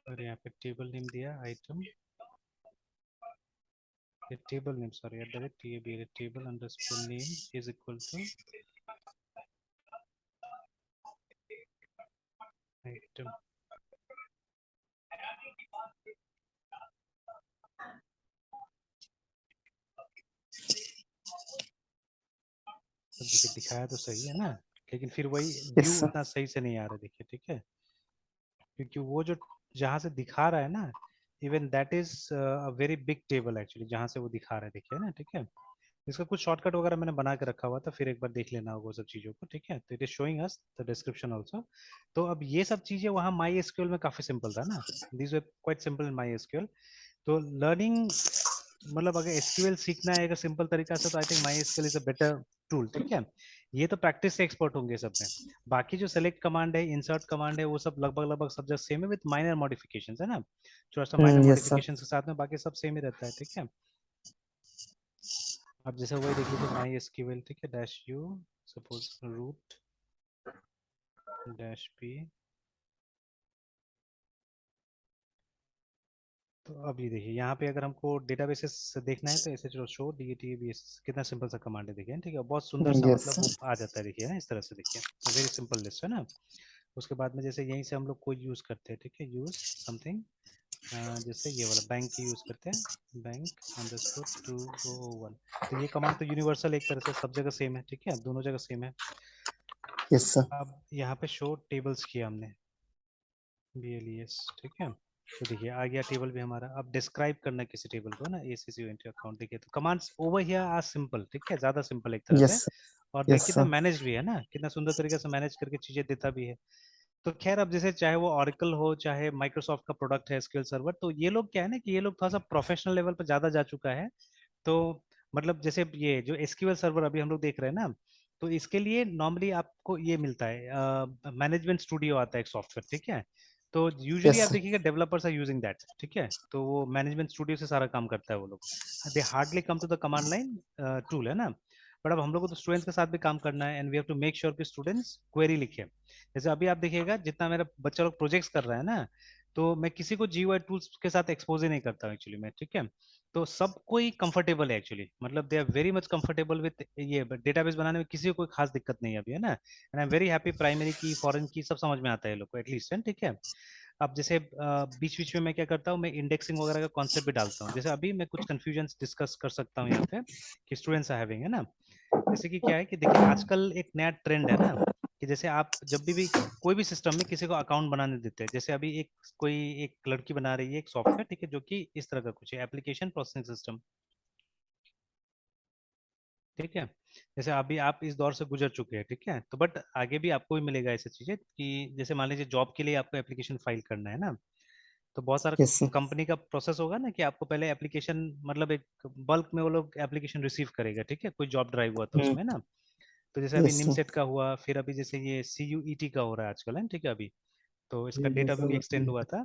और यहाँ पे टेबल नेम दिया आइटम, ये table name sorry at the rate table underscore name is equal to item. तो देखिए दिखाया तो सही है ना, लेकिन फिर वही यस व्यू सर। उतना सही से नहीं आ रहा, देखिए, ठीक है। क्योंकि वो जो जहाँ से दिखा रहा है ना, even that is a very big table actually, जहाँ से वो दिखा रहा है, देखिए ना, ठीक है। इसका कुछ शॉर्टकट वगैरह मैंने बना के रखा हुआ था, फिर एक बार देख लेना होगा वो सब चीज़ों को, ठीक है। तो it is showing us the description also. तो अब ये सब चीज़ें वहाँ माई एसक्यूएल में काफ़ी सिंपल था ना, this were quite simple in my SQL. तो लर्निंग मतलब अगर एसक्यूएल सीखना है अगर सिंपल तरीका से, तो I think my SQL is a better tool, ठीक है। ये तो प्रैक्टिस से एक्सपर्ट होंगे सब में। बाकी जो सेलेक्ट कमांड है, इंसर्ट कमांड है, वो सब लगभग लगभग सब जगह सेम है, विद माइनर मॉडिफिकेशंस, है ना, थोड़ा सा माइनर यस सर। मॉडिफिकेशंस के साथ में, बाकी सब सेम ही रहता है, ठीक है। अब जैसे वही देख लीजिए माई एसक्यूएल, ठीक है, dash U, suppose root dash P. तो अब ये देखिए यहाँ पे अगर हमको डेटाबेसेस देखना है, तो ऐसे चलो शो DATABS, कितना सिंपल सा कमांड है, देखिए, ठीक है, बहुत सुंदर सा यस मतलब वो सर। आ जाता है, देखिए ना, इस तरह से देखिए, वेरी सिंपल लिस्ट है ना। उसके बाद में जैसे यहीं से हम लोग कोई यूज करते हैं, ठीक है, यूज समथिंग, जैसे ये वाला बैंक की यूज करते हैं, बैंक अंडरस्कोर 2001। तो ये कमांड तो यूनिवर्सल एक तरह से सब जगह सेम है, ठीक है, दोनों जगह सेम है। Yes sir. अब यहाँ पे शो टेबल्स किया हमने, BLES, ठीक है। तो देखिए आ गया टेबल भी हमारा। अब डिस्क्राइब करना है किसी टेबल को ना, ACCO एंट्री अकाउंट, देखिए तो commands over here are simple, ठीक है, ज्यादा सिंपल एक तरह यस से। सर। और देख यस कितना सर। मैनेज भी है ना, कितना सुंदर तरीके से मैनेज करके चीजें देता भी है। तो खैर अब जैसे चाहे वो ऑरेकल हो चाहे माइक्रोसॉफ्ट का प्रोडक्ट है एसक्यूएल सर्वर, तो ये लोग क्या है ना कि ये लोग थोड़ा सा प्रोफेशनल लेवल पर ज्यादा जा चुका है। तो मतलब जैसे ये जो एसक्यूएल सर्वर अभी हम लोग देख रहे हैं ना, तो इसके लिए नॉर्मली आपको ये मिलता है, मैनेजमेंट स्टूडियो आता है एक सॉफ्टवेयर, ठीक है। तो यूजुअली यस आप सर। देखिएगा डेवलपर्स आर यूजिंग दैट, ठीक है। तो वो मैनेजमेंट स्टूडियो से सारा काम करता है वो लोग, they hardly come to the command line tool, है ना। बट अब हम लोग को तो स्टूडेंट्स के साथ भी काम करना है, and we have to make sure कि स्टूडेंट्स क्वेरी लिखे। जैसे अभी आप देखिएगा जितना मेरा बच्चा लोग प्रोजेक्ट्स कर रहा है ना, तो मैं किसी को GUI टूल्स के साथ एक्सपोज ही नहीं करता हूँ एक्चुअली में, ठीक है। तो सब कोई कंफर्टेबल है एक्चुअली, मतलब they are very much comfortable with ये डेटाबेस बनाने में, किसी को कोई खास दिक्कत नहीं है अभी, है ना। And I am very happy, primary की फॉरेन की सब समझ में आता है लोग को एटलीस्ट, है ठीक है। अब जैसे बीच बीच में मैं क्या करता हूँ, मैं इंडेक्सिंग वगैरह का कॉन्सेप्ट भी डालता हूँ। जैसे अभी मैं कुछ कंफ्यूजन डिस्कस कर सकता हूँ यहाँ पे कि स्टूडेंट्स आर हैविंग, है ना। जैसे कि क्या है कि देखिए आजकल एक नया ट्रेंड है ना, कि जैसे आप जब भी कोई भी सिस्टम में किसी को अकाउंट बनाने देते हैं, जैसे अभी कोई एक लड़की बना रही है एक सॉफ्टवेयर, ठीक है, जो कि इस तरह का कुछ है, एप्लीकेशन प्रोसेसिंग सिस्टम, ठीक है। जैसे अभी आप इस दौर से गुजर चुके हैं, ठीक है, तो बट आगे भी आपको भी मिलेगा ऐसी चीजें कि जैसे मान लीजिए जॉब के लिए आपको एप्लीकेशन फाइल करना है ना, तो बहुत सारा यस सर। कंपनी का प्रोसेस होगा ना कि आपको पहले एप्लीकेशन, मतलब एक बल्क में वो लोग एप्लीकेशन रिसीव करेगा, ठीक है, कोई जॉब ड्राइव हुआ था हम्म। उसमें ना। तो जैसे अभी यस सर। निमसेट का हुआ, फिर अभी जैसे ये CUET का हो रहा है आजकल, है ठीक है अभी, तो इसका डेट अभी भी एक्सटेंड हुआ था।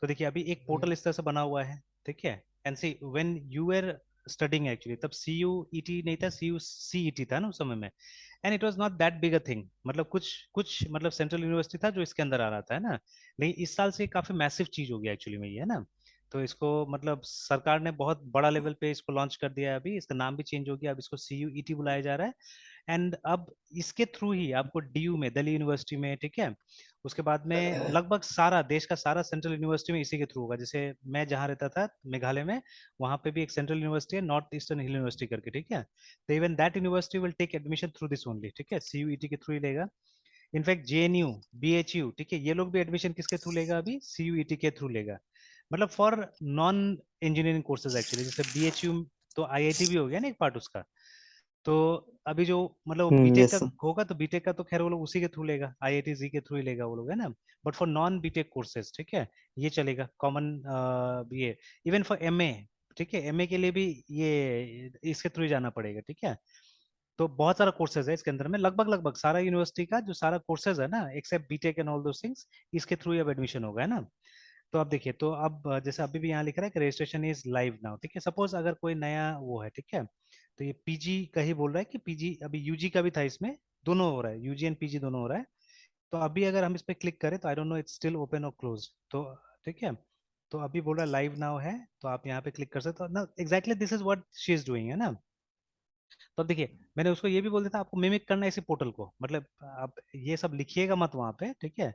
तो देखिए अभी एक पोर्टल इस तरह से बना हुआ है, ठीक है। And see when you are studying actually, तब CUET नहीं था, CUCET था ना उस समय में। And it was not that big a thing, मतलब कुछ कुछ मतलब सेंट्रल यूनिवर्सिटी था जो इसके अंदर आ रहा था, है ना। लेकिन इस साल से काफी मैसिव चीज हो गया एक्चुअली में ये, है ना। तो इसको मतलब सरकार ने बहुत बड़ा लेवल पे इसको लॉन्च कर दिया है, अभी इसका नाम भी चेंज हो गया, अब इसको CUET बुलाया जा रहा है। एंड अब इसके थ्रू ही आपको DU में, दिल्ली यूनिवर्सिटी में, ठीक है, उसके बाद में लगभग सारा देश का सारा सेंट्रल यूनिवर्सिटी में इसी के थ्रू होगा। जैसे मैं जहाँ रहता था मेघालय में, वहाँ पे भी एक सेंट्रल यूनिवर्सिटी है, नॉर्थ ईस्टर्न हिल यूनिवर्सिटी करके, ठीक है। तो even that university will take admission through this only, ठीक है, CUET के थ्रू ही लेगा। इनफैक्ट JNU, BHU, ठीक है, ये लोग भी एडमिशन किसके थ्रू लेगा अभी, CUET के थ्रू लेगा। मतलब for non engineering courses actually, जैसे BHU तो IIT भी हो गया ना एक पार्ट उसका। तो अभी जो मतलब बीटेक यस का सर। होगा, तो बीटेक का तो खैर वो लोग उसी के थ्रू लेगा, IIT जी के थ्रू ही लेगा वो लोग, है ना। But for non BTech courses, ठीक है, ये चलेगा कॉमन, ये इवन फॉर MA, ठीक है, MA के लिए भी ये इसके थ्रू ही जाना पड़ेगा, ठीक है। तो बहुत सारा कोर्सेज है इसके अंदर में, लगभग लगभग सारा यूनिवर्सिटी का जो सारा कोर्सेज है ना, except BTech and all those things, इसके थ्रू ही अब एडमिशन होगा, है ना। तो अब देखिए, तो अब जैसे अभी भी यहाँ लिख रहा है कि रजिस्ट्रेशन इज लाइव नाउ, ठीक है। सपोज अगर कोई नया वो है, ठीक है, तो ये PG का ही बोल रहा है कि PG, अभी UG का भी था इसमें, दोनों हो रहा है, UG एंड PG दोनों हो रहा है। तो अभी अगर हम इस पे क्लिक करें तो I don't know it's still open और क्लोज, तो ठीक है। तो अभी बोल रहा है लाइव नाउ है, तो आप यहाँ पे क्लिक कर सकते हो ना, exactly this is what she is doing, है ना। तो अब देखिए, मैंने उसको ये भी बोल दिया था आपको मिमिक करना है इसी पोर्टल को, मतलब आप ये सब लिखिएगा मत वहाँ पे, ठीक है।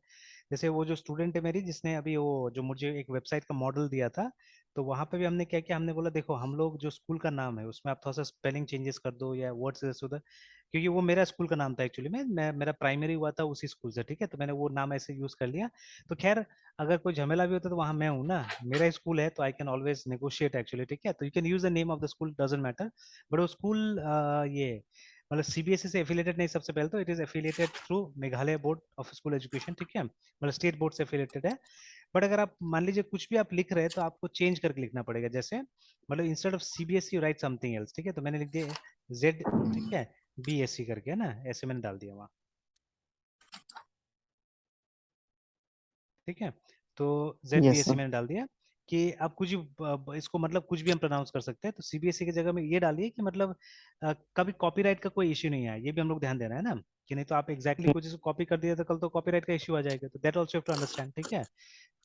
जैसे वो जो स्टूडेंट है मेरी, जिसने अभी वो जो मुझे एक वेबसाइट का मॉडल दिया था, तो वहाँ पे भी हमने क्या किया, हमने बोला देखो हम लोग जो स्कूल का नाम है उसमें आप थोड़ा सा स्पेलिंग चेंजेस कर दो या वर्ड्स इधर उधर, क्योंकि वो मेरा स्कूल का नाम था एक्चुअली में, मेरा प्राइमरी हुआ था उसी स्कूल से, ठीक है, तो मैंने वो नाम ऐसे यूज कर लिया। तो खैर अगर कोई झमेला भी होता है तो वहाँ मैं हूँ ना, मेरा स्कूल है, तो I can always negotiate actually, ठीक है। तो you can use the name of the school, doesn't matter. But वो स्कूल ये मतलब CBSE से एफिलेटेड नहीं, सबसे पहले तो it is affiliated through Meghalaya board of school education, ठीक है, मतलब स्टेट बोर्ड से एफिलेटेड है। बट अगर आप मान लीजिए कुछ भी आप लिख रहे हैं तो आपको चेंज करके लिखना पड़ेगा, जैसे मतलब instead of CBSE right something else, ठीक है, तो मैंने लिख दिया जेड, ठीक है, BSC करके, है ना, ऐसे मैंने डाल दिया वहाँ, ठीक है। तो यस ZBSC सर। मैंने डाल दिया कि आप कुछ भी इसको मतलब कुछ भी हम प्रोनाउंस कर सकते हैं, तो CBSE की जगह में ये डालिए कि मतलब कभी कॉपीराइट का कोई इश्यू नहीं है, ये भी हम लोग ध्यान देना है ना, कि नहीं तो आप एग्जैक्टली कुछ इसको कॉपी कर दिया तो कल तो कॉपीराइट का इश्यू आ जाएगा, तो that also have to understand, ठीक है।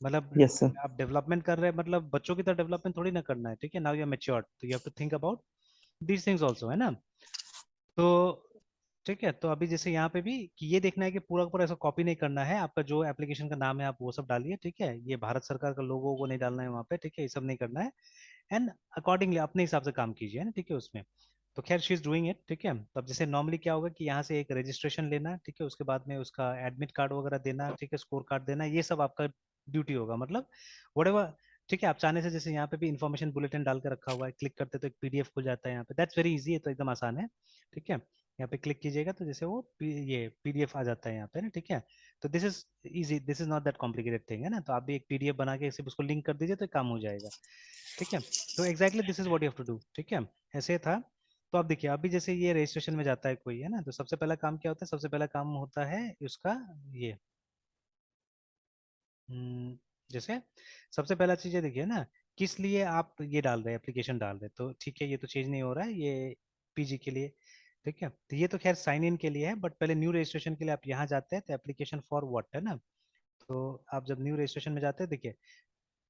मतलब यस सर। आप डेवलपमेंट कर रहे हैं, मतलब बच्चों की तरह डेवलपमेंट थोड़ी ना करना है, ठीक है, नाउ यू आर मैच्योर्ड, तो you have to think about these things also, है ना। तो ठीक है, तो अभी जैसे यहाँ पे भी कि ये देखना है कि पूरा का पूरा ऐसा कॉपी नहीं करना है, आपका जो एप्लीकेशन का नाम है आप वो सब डालिए, ठीक है, ये भारत सरकार का लोगो को नहीं डालना है वहाँ पे, ठीक है, ये सब नहीं करना है। एंड अकॉर्डिंगली अपने हिसाब से काम कीजिए ना, ठीक है, उसमें। तो खैर शी इज डूइंग इट, ठीक है। तो अब जैसे नॉर्मली क्या होगा कि यहाँ से एक रजिस्ट्रेशन लेना, ठीक है, उसके बाद में उसका एडमिट कार्ड वगैरह देना, ठीक है, स्कोर कार्ड देना, ये सब आपका ड्यूटी होगा, मतलब वट, ठीक है। आप चाहने से जैसे यहाँ पे भी इन्फॉर्मेशन बुलेटिन डाल के रखा हुआ है, क्लिक करते तो एक PDF खुल जाता है यहाँ पे, दैट्स वेरी इजी है, तो एकदम आसान है, ठीक है। यहाँ पे क्लिक कीजिएगा तो जैसे वो ये PDF आ जाता है यहाँ पे ना, ठीक है। तो this is easy, this is not that complicated thing, है ना। तो आप भी एक PDF बना के सिर्फ उसको लिंक कर दीजिए तो काम हो जाएगा, ठीक है। तो exactly this is what you have to do, ठीक है, ऐसे था। तो अब देखिए अभी जैसे ये रजिस्ट्रेशन में जाता है कोई, है ना, तो सबसे पहला काम क्या होता है, सबसे पहला काम होता है उसका ये, जैसे सबसे पहला चीज ये देखिए ना, किस लिए आप ये डाल रहे हैं, एप्लीकेशन डाल रहे हैं, तो ठीक है, ये तो चेंज नहीं हो रहा है, ये PG के लिए। ठीक है। तो ये तो खैर साइन इन के लिए है, बट पहले न्यू रजिस्ट्रेशन के लिए आप यहाँ जाते हैं तो एप्लीकेशन फॉर व्हाट है ना। तो आप जब न्यू रजिस्ट्रेशन में जाते हैं देखिए,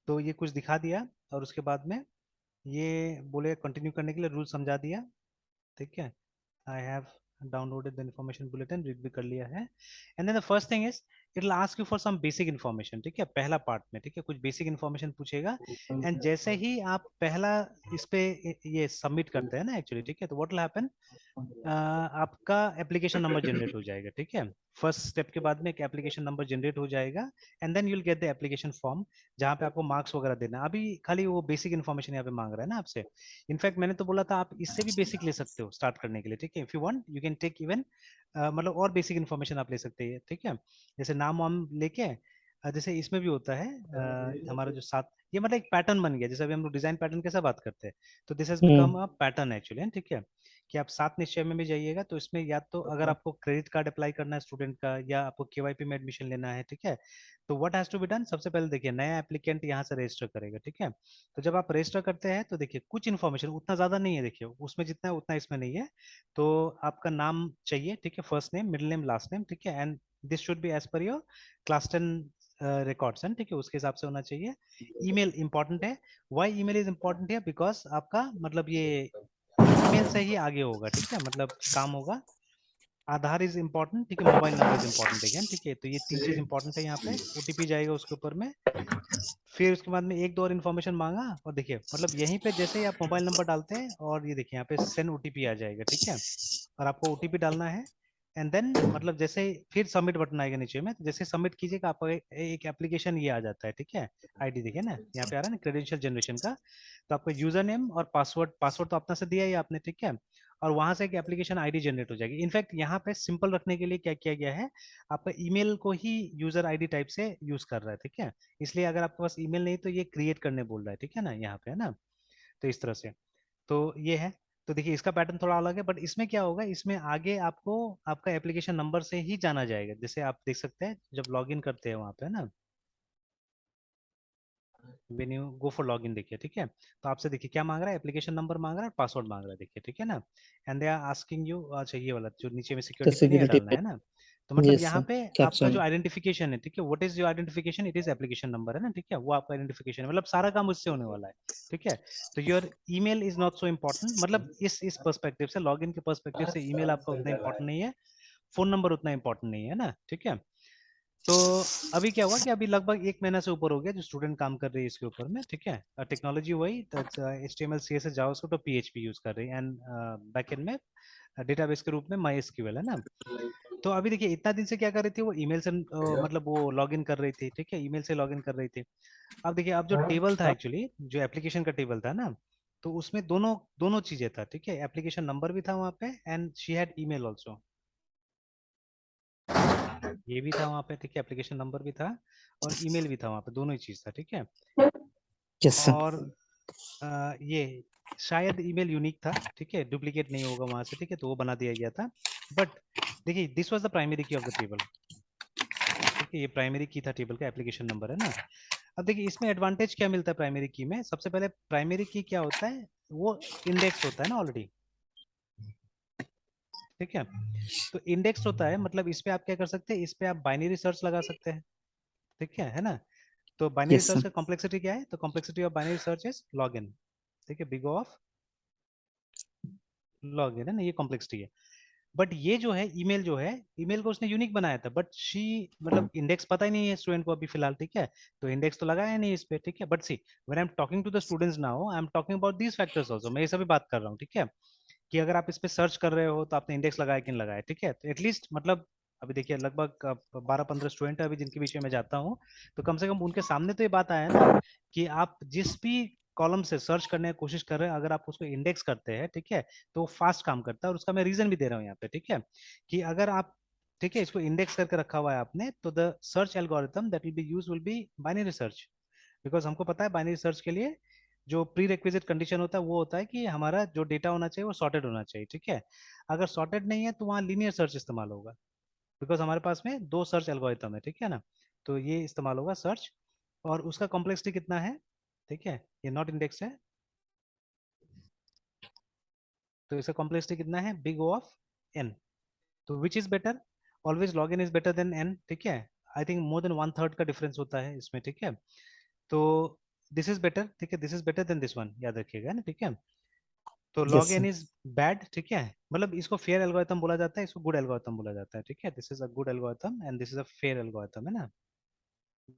तो ये कुछ दिखा दिया और उसके बाद में ये बोले कंटिन्यू करने के लिए रूल समझा दिया। ठीक है, I have downloaded the information bulletin, read भी कर लिया है। And then the first thing is it will ask you for some basic information. ठीक है, पहला पार्ट में ठीक है कुछ बेसिक इन्फॉर्मेशन पूछेगा। एंड जैसे ही आप पहला इस पे ये सबमिट करते हैं ना एक्चुअली, ठीक है, तो व्हाट विल हैपन, आपका एप्लीकेशन नंबर जनरेट हो जाएगा। ठीक है, फर्स्ट स्टेप के बाद में एक एप्लीकेशन नंबर जनरेट हो जाएगा। And then you will get the application form, जहाँ पे आपको मार्क्स वगैरह देना है। अभी खाली वो बेसिक इन्फॉर्मेशन यहाँ पे मांग रहा है ना आपसे। इनफैक्ट मैंने तो बोला था आप इससे भी बेसिक ले सकते हो स्टार्ट करने के लिए। ठीक है, if you want you can take even मतलब और बेसिक इन्फॉर्मेशन आप ले सकते हैं। ठीक है, जैसे नाम वाम लेके जैसे इसमें भी होता है हमारा जो साथ, ये मतलब एक पैटर्न बन गया। जैसे अभी हम लोग डिजाइन पैटर्न कैसे बात करते हैं, तो this has become a pattern actually. ठीक है, कि आप सात निश्चय में भी जाइएगा तो इसमें या तो अगर आपको क्रेडिट कार्ड अप्लाई करना है स्टूडेंट का, या आपको केवाईपी में एडमिशन लेना है, ठीक है, तो what has to be done, सबसे पहले देखिए नया एप्लीकेंट यहाँ से रजिस्टर करेगा। ठीक है, तो जब आप रजिस्टर करते हैं तो देखिए कुछ इन्फॉर्मेशन उतना ज्यादा नहीं है, देखिए उसमें जितना है उतना इसमें नहीं है। तो आपका नाम चाहिए, ठीक है, first name, middle name, last name. ठीक है, and this should be as per your class 10 records हैं। ठीक है, उसके हिसाब से होना चाहिए। ईमेल इंपॉर्टेंट है। वाई ईमेल इज इंपॉर्टेंट है, बिकॉज आपका मतलब ये ईमेल से ही आगे होगा। ठीक है, मतलब काम होगा। आधार इज इंपॉर्टेंट, ठीक है, mobile number is important again. ठीक है, तो ये तीन चीज इंपॉर्टेंट है यहाँ पे। ओटीपी जाएगा उसके ऊपर में। फिर उसके बाद में एक दो और इन्फॉर्मेशन मांगा, और देखिए मतलब यहीं पे जैसे ही आप मोबाइल नंबर डालते हैं और ये देखिए यहाँ पे सेंड ओटीपी आ जाएगा। ठीक है, और आपको ओटीपी डालना है। एंड देन मतलब जैसे फिर सबमिट बटन आएगा नीचे में, तो जैसे सबमिट कीजिएगा आपको एक एप्लीकेशन ये आ जाता है। ठीक है, आईडी देखिए ना यहाँ पे आ रहा है ना, क्रेडेंशियल जनरेशन का। तो आपको यूजर नेम और पासवर्ड, पासवर्ड तो अपना से दिया ही आपने। ठीक है, और वहां से एक एप्लीकेशन आईडी जनरेट हो जाएगी। इनफैक्ट यहाँ पे सिंपल रखने के लिए क्या किया गया है, आपका ईमेल को ही यूजर आईडी टाइप से यूज कर रहा है। ठीक है, इसलिए अगर आपके पास ईमेल नहीं तो ये क्रिएट करने बोल रहा है। ठीक है ना, यहाँ पे है ना, तो इस तरह से। तो ये है। तो देखिए इसका पैटर्न थोड़ा अलग है, बट इसमें क्या होगा, इसमें आगे आपको आपका एप्लीकेशन नंबर से ही जाना जाएगा। जैसे आप देख सकते हैं जब लॉग इन करते हैं वहां पे ना, when you go for log in, देखिए ठीक है, तो आपसे देखिए क्या मांग रहा है, एप्लीकेशन नंबर मांग रहा है, पासवर्ड मांग रहा है। देखिए ठीक है ना, and they are asking you, अच्छा ये वाला जो नीचे में तो सिक्योरिटी पिन है सिक्योरिटी डालना पे। है ना। तो मतलब यस यहाँ सर, पे आपका कैप्चा जो में। आइडेंटिफिकेशन है, ठीक है, what is your identification, it is application number है ना। ठीक है, वो आपका आइडेंटिफिकेशन है, मतलब सारा काम उससे होने वाला है। ठीक है, तो your email is not so important, मतलब इस पर्सपेक्टिव से, लॉगिन के पर्सपेक्टिव से ईमेल आपका उतना इंपॉर्टेंट नहीं है, फोन नंबर उतना इंपॉर्टेंट नहीं है ना। ठीक है, तो अभी क्या हुआ कि अभी लगभग एक महीना से ऊपर हो गया जो स्टूडेंट काम कर रही है इसके ऊपर में। ठीक है, टेक्नोलॉजी वही HTML CSS जावास्क्रिप्ट और PHP यूज कर रही है, एंड बैकएंड में डेटाबेस के रूप में MySQL है ना। तो अभी देखिए इतना दिन से क्या कर रही थी वो, ईमेल से मतलब वो लॉगिन कर रही थी। ठीक है, ईमेल से लॉगिन कर रही थी। अब देखिए अब जो टेबल था एक्चुअली, जो एप्लीकेशन का टेबल था ना, तो उसमें दोनों दोनों चीजें था। ठीक है, एप्लीकेशन नंबर भी था वहाँ पे, and she had email also, ये भी था वहाँ पे। ठीक है, एप्लीकेशन नंबर भी था और ईमेल भी था वहाँ पे, दोनों ही चीज था। ठीक है, यस और सर। ये शायद ईमेल यूनिक था। ठीक है, डुप्लीकेट नहीं होगा वहां से। ठीक है, तो वो बना दिया गया था। बट देखिए दिस वाज द प्राइमरी की ऑफ द टेबल। ठीक है, ये प्राइमरी की था टेबल का, एप्लीकेशन नंबर है ना। अब देखिए इसमें एडवांटेज क्या मिलता है प्राइमरी की में, सबसे पहले प्राइमरी की क्या होता है, वो इंडेक्स होता है ना ऑलरेडी। ठीक है, तो इंडेक्स होता है मतलब इस पे आप क्या कर सकते हैं, इस पे आप बाइनरी सर्च लगा सकते हैं। ठीक है ना। तो बाइनरी यस सर्च सर। का कॉम्प्लेक्सिटी क्या है, तो complexity of binary search is log in. ठीक है, बिग ऑफ लॉग इन है ना, ये कॉम्प्लेक्सिटी है। बट ये जो है ईमेल, जो है ईमेल को उसने यूनिक बनाया था, बट शी मतलब इंडेक्स पता ही नहीं है स्टूडेंट को अभी फिलहाल। ठीक है, तो इंडेक्स तो लगाया नहीं इस पे। ठीक है, but see when I am talking to the students now, I am talking about these factors also, मैं ये सभी बात कर रहा हूँ। ठीक है, कि अगर आप इस पे सर्च कर रहे हो तो आपने इंडेक्स लगाया कि नहीं लगाया। ठीक है, तो एटलीस्ट मतलब अभी देखिए लगभग 12-15 स्टूडेंट है अभी जिनके बीच में मैं जाता हूँ, तो कम से कम उनके सामने तो ये बात आया ना, कि आप जिस भी कॉलम से सर्च करने की कोशिश कर रहे हैं, अगर आप उसको इंडेक्स करते हैं, ठीक है, तो वो फास्ट काम करता है। और उसका मैं रीजन भी दे रहा हूँ यहाँ पे। ठीक है, कि अगर आप, ठीक है, इसको इंडेक्स करके रखा हुआ है आपने, तो the search algorithm that will be use will be binary search. Because हमको पता है बाइनरी सर्च के लिए जो प्री रिक्विजिट कंडीशन होता है वो होता है कि हमारा जो डेटा होना चाहिए वो सॉर्टेड होना चाहिए। ठीक है, अगर सॉर्टेड नहीं है तो वहाँ लीनियर सर्च इस्तेमाल होगा, बिकॉज हमारे पास में दो सर्च एल्गोरिथम है। ठीक है ना, तो ये इस्तेमाल होगा सर्च, और उसका कॉम्प्लेक्सिटी कितना है, ठीक है, ये नॉट इंडेक्स है। तो इसका कॉम्प्लेक्सिटी कितना है, बिग O ऑफ n। तो which is better, always log N is better than n, ठीक है। आई थिंक मोर देन 1/3 का डिफरेंस होता है इसमें, ठीक है। तो दिस इज बेटर, ठीक है, this is better than this one, याद रखिएगा ना, ठीक है। तो log yes N sir. Is bad, ठीक है, मतलब इसको फेयर एल्गोरिथम बोला जाता है, इसको गुड एल्गोरिथम बोला जाता है, ठीक है। This is a good algorithm and this is a fair algorithm, है ना।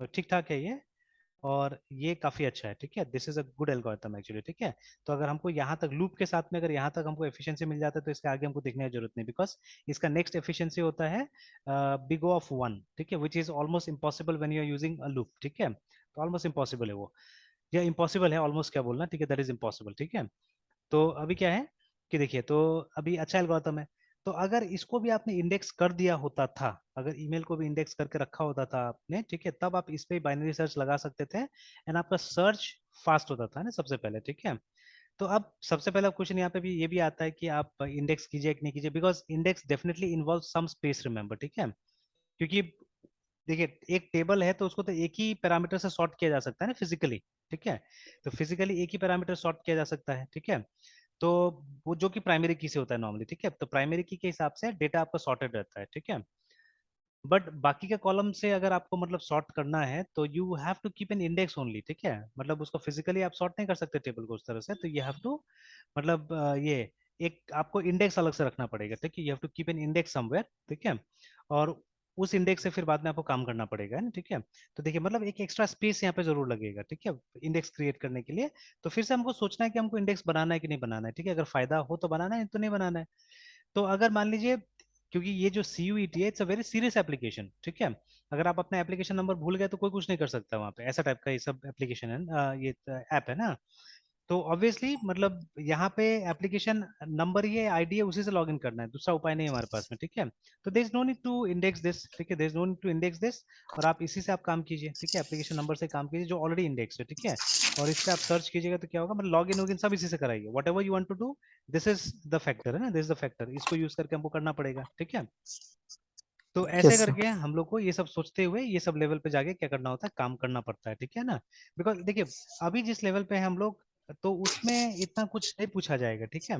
तो ठीक ठाक है ये, और ये काफी अच्छा है, ठीक है। This is a good algorithm actually, ठीक है। तो अगर हमको यहाँ तक लूप के साथ में अगर यहाँ तक हमको एफिशिएंसी मिल जाता है तो इसके आगे हमको देखने की जरूरत नहीं, बिकॉज इसका नेक्स्ट एफिशिएंसी होता है बिग O ऑफ 1, ठीक है, which is almost impossible when you are using a loop, ठीक है। तो ऑलमोस्ट इम्पॉसिबल है वो, या इम्पॉसिबल है ऑलमोस्ट, क्या बोलना, ठीक है, दैट इज इम्पॉसिबल, ठीक है। तो अभी क्या है कि देखिए, तो अभी अच्छा एल्गोरिथम है। तो अगर इसको भी आपने इंडेक्स कर दिया होता था, अगर ईमेल को भी इंडेक्स करके रखा होता था आपने, ठीक है, तब आप इस पे बाइनरी सर्च लगा सकते थे एंड आपका सर्च फास्ट होता था ना सबसे पहले, ठीक है। तो अब सबसे पहला क्वेश्चन यहाँ पे भी ये भी आता है कि आप इंडेक्स कीजिए कि नहीं कीजिए, because index definitely involve some space, remember, ठीक है। क्योंकि देखिए, एक टेबल है तो उसको तो एक ही पैरामीटर से सॉर्ट किया जा सकता है ना फिजिकली, ठीक है। तो फिजिकली एक ही पैरामीटर सॉर्ट किया जा सकता है, ठीक है। तो वो जो कि प्राइमरी की से होता है नॉर्मली, ठीक है। तो प्राइमरी की के हिसाब से डेटा आपका सॉर्टेड रहता है, ठीक है। बट बाकी के कॉलम से अगर आपको मतलब सॉर्ट करना है तो you have to keep an index only, ठीक है। मतलब उसको फिजिकली आप सॉर्ट नहीं कर सकते टेबल को उस तरह से, तो यू हैव टू, मतलब ये एक आपको इंडेक्स अलग से रखना पड़ेगा, ठीक है। You have to keep an index somewhere, ठीक है। और उस इंडेक्स से फिर बाद में आपको काम करना पड़ेगा, है ना, ठीक है। तो देखिए, मतलब एक एक्स्ट्रा स्पेस यहाँ पे जरूर लगेगा, ठीक है, इंडेक्स क्रिएट करने के लिए। तो फिर से हमको सोचना है कि हमको इंडेक्स बनाना है कि नहीं बनाना है, ठीक है। अगर फायदा हो तो बनाना है, तो नहीं बनाना है। तो अगर मान लीजिए, क्योंकि ये जो CUET है it's a very serious application, ठीक है। अगर आप अपना एप्लीकेशन नंबर भूल गए तो कोई कुछ नहीं कर सकता वहाँ पे, ऐसा टाइप का ये सब एप्लीकेशन है, ये ऐप है ना। तो ऑब्वियसली मतलब यहाँ पे एप्लीकेशन नंबर ये आईडी है, उसी से लॉगिन करना है, दूसरा उपाय नहीं है हमारे पास में, ठीक है। तो there is no need to index this, ठीक है, there is no need to index this. और आप इसी से आप काम कीजिए, ठीक है, एप्लीकेशन नंबर से काम कीजिए जो ऑलरेडी इंडेक्स है, ठीक है। और इस पे आप सर्च कीजिएगा तो क्या होगा, मतलब लॉग इन वॉगिन सब इसी से कराइए, whatever you want to do, this is the factor, है ना, दिस इज द फैक्टर, इसको यूज करके हमको करना पड़ेगा, ठीक है। तो ऐसे यस सर। करके हम लोग को ये सब सोचते हुए ये सब लेवल पे जाके क्या करना होता है, काम करना पड़ता है, ठीक है ना। बिकॉज देखिए, अभी जिस लेवल पे हैं हम लोग, तो उसमें इतना कुछ नहीं पूछा जाएगा, ठीक है।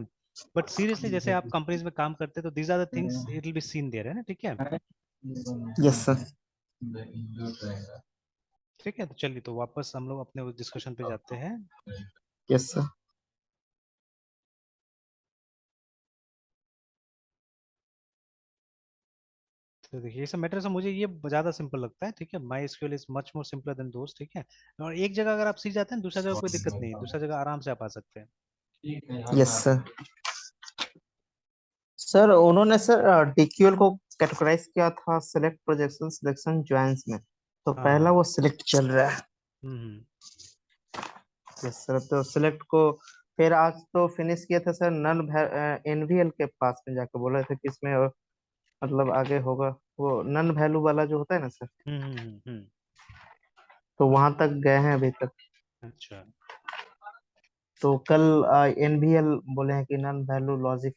बट सीरियसली जैसे आप कंपनीज में काम करते हैं तो these are the things it will be seen there, है ना, ठीक है। Yes sir. ठीक है, तो चलिए, तो वापस हम लोग अपने डिस्कशन पे जाते हैं। Yes sir. तो देखिए, ये सब मैटर से मुझे ये ज्यादा सिंपल लगता है, ठीक है। My SQL is much more simpler than those, ठीक है। और एक जगह अगर आप सीख जाते हैं दूसरा जगह कोई दिक्कत नहीं है, दूसरा जगह आराम से आप आ सकते हैं। Yes sir. सर उन्होंने सर DQL को कैटेगराइज किया था सिलेक्ट, प्रोजेक्शन, सिलेक्शन, ज्वाइंस में। तो हाँ पहला हाँ। वो सिलेक्ट चल रहा है। हम्म। Yes sir. तो सिलेक्ट को फिर आज तो फिनिश किया था सर, नन NVL के पास में जाकर बोला था कि इसमें मतलब आगे होगा, वो नन वैल्यू वाला जो होता है ना सर। हम्म। तो वहां तक गए हैं अभी तक। अच्छा। तो कल NVL बोले हैं कि नन वैल्यू लॉजिक